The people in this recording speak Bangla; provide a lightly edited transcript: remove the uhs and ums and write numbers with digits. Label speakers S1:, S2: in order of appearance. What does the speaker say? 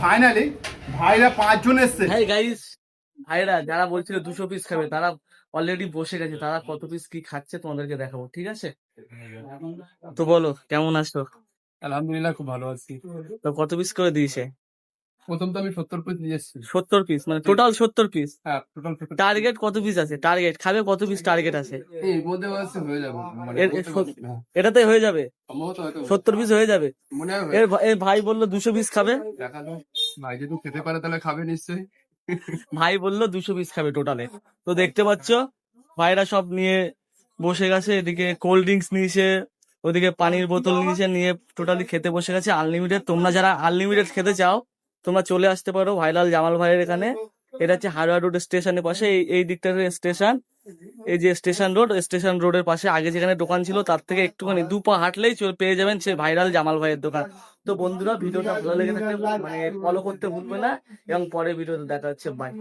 S1: ফাইনালি ভাইরা 5 জন এসছে।
S2: হাই গাইস, ভাইরা যারা বলছিল 200 পিস খাবে তারা অলরেডি বসে গেছে। তারা কত পিস কি খাচ্ছে তোমাদেরকে দেখাবো, ঠিক আছে? তো বলো কেমন আছো?
S1: আলহামদুলিল্লাহ খুব ভালো আছি।
S2: তো কত পিস করে দিয়েছে?
S1: প্রথম তো আমি 70 পিস নিয়ে এসেছি।
S2: 70 পিস, মানে টোটাল 70 পিস।
S1: হ্যাঁ, টোটাল
S2: টার্গেট কত পিস আছে? টার্গেট খাবে কত পিস টার্গেট আছে?
S1: এর মধ্যে হচ্ছে হয়ে যাবে, মানে বলতে পারছি না।
S2: এটাতে হয়ে যাবে,
S1: সম্ভবত হয়তো
S2: 70 পিস হয়ে যাবে।
S1: মনে হয়
S2: এর ভাই বললো 200 পিস খাবে।
S1: দেখালো। ভাই যদি খেতে পারে তাহলে খাবে নিশ্চয়ই।
S2: ভাই বললো 200 পিস খাবে টোটালে। তো দেখতে পাচ্ছ ভাইরা সব নিয়ে বসে গেছে। এদিকে কোল্ড ড্রিঙ্কস নিয়েছে, ওদিকে পানির বোতল নিয়েছে, নিয়ে টোটালি খেতে বসে গেছে আনলিমিটেড। তোমরা যারা আনলিমিটেড খেতে চাও তোমরা চলে আসতে পারো ভাইলাল জামাল ভাইয়ের এখানে। এটা হচ্ছে হাওড়া রোড স্টেশনের পাশে, এই দিকটার স্টেশন। এই যে স্টেশন রোডের পাশে আগে যেখানে দোকান ছিল তার থেকে একটুখানি 2 পা হাঁটলেই পেয়ে যাবেন সে ভাইরাল জামাল ভাইয়ের দোকান। তো বন্ধুরা ভিডিওটা ভালো লেগে থাকলে মানে ফলো করতে ভুলবে না, এবং পরে ভিডিওতে দেখা হচ্ছে। বাই।